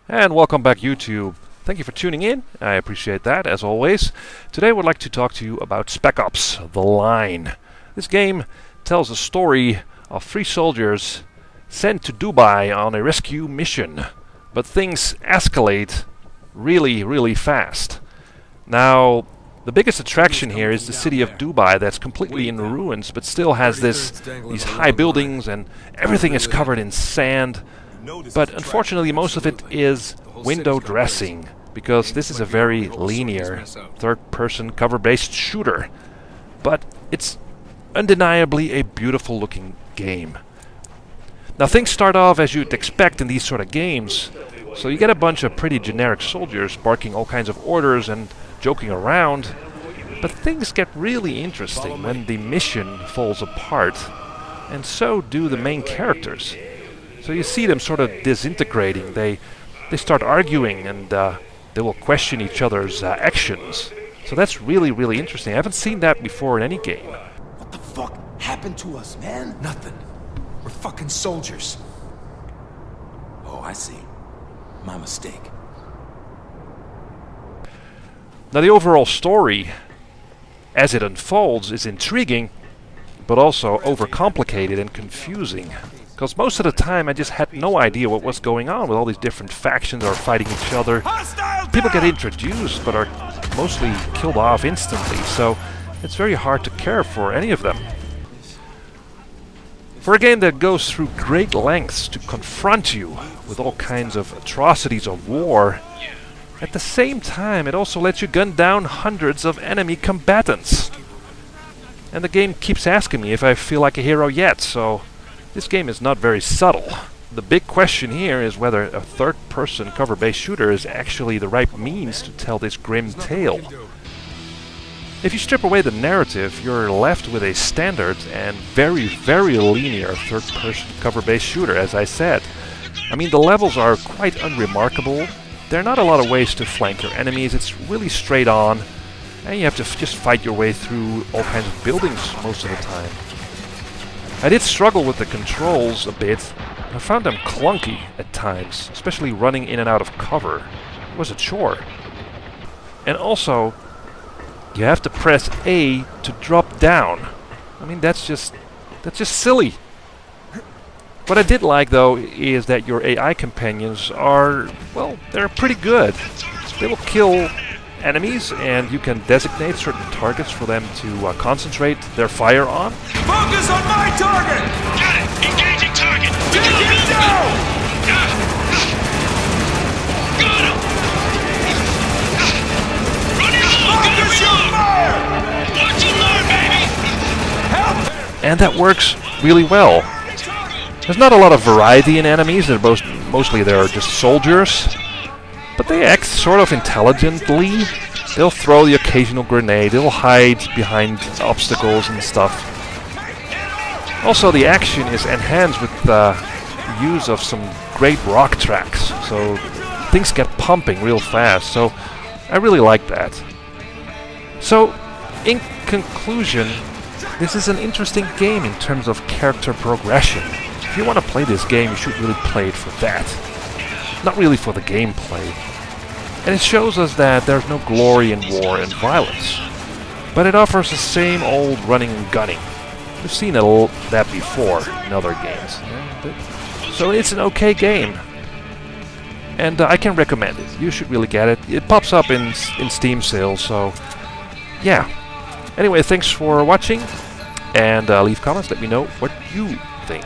And welcome back, YouTube. Thank you for tuning in. I appreciate that, as always. Today I would like to talk to you about Spec Ops: The Line. This game tells a story of 3 soldiers sent to Dubai on a rescue mission. But things escalate really fast. Now, the biggest attraction here is the city of Dubai that's completely in ruins, but still has these high buildings and everything is covered in sand. But unfortunately, most of it is window dressing, because this is a very linear third-person cover-based shooter. But it's undeniably a beautiful-looking game. Now, things start off as you'd expect in these sort of games. So you get a bunch of pretty generic soldiers barking all kinds of orders and joking around. But things get really interesting when the mission falls apart, and so do the main characters. So you see them sort of disintegrating. They start arguing, and they will question each other's actions. So that's really interesting. I haven't seen that before in any game. What the fuck happened to us, man? Nothing. We're fucking soldiers. Oh, I see. My mistake. Now, the overall story, as it unfolds, is intriguing, but also overcomplicated and confusing. Because most of the time I just had no idea what was going on with all these different factions are fighting each other. People get introduced but are mostly killed off instantly, so it's very hard to care for any of them. For a game that goes through great lengths to confront you with all kinds of atrocities of war, at the same time it also lets you gun down hundreds of enemy combatants. And the game keeps asking me if I feel like a hero yet, so this game is not very subtle. The big question here is whether a third-person cover-based shooter is actually the right means to tell this grim tale. If you strip away the narrative, you're left with a standard and very linear third-person cover-based shooter, as I said. I mean, the levels are quite unremarkable. There are not a lot of ways to flank your enemies. It's really straight on, and you have to just fight your way through all kinds of buildings most of the time. I did struggle with the controls a bit. I found them clunky at times, especially running in and out of cover. It was a chore. And also, you have to press A to drop down. I mean, that's just silly. What I did like, though, is that your AI companions are, well, they're pretty good. They will kill enemies, and you can designate certain targets for them to concentrate their fire on. Focus on my target! Got it! Engaging target! Take it down! Got him! Running low! Focus your fire! Watch and learn, baby! Help! And that works really well. There's not a lot of variety in enemies. They're mostly they're just soldiers. But they act sort of intelligently. They'll throw the occasional grenade, they'll hide behind obstacles and stuff. Also, the action is enhanced with the use of some great rock tracks, so things get pumping real fast, so I really like that. So, in conclusion, this is an interesting game in terms of character progression. If you want to play this game, you should really play it for that. Not really for the gameplay. And it shows us that there's no glory in war and violence. But it offers the same old running and gunning. We've seen that before in other games. So it's an okay game. And I can recommend it. You should really get it. It pops up in Steam sales, so yeah. Anyway, thanks for watching. And leave comments, let me know what you think.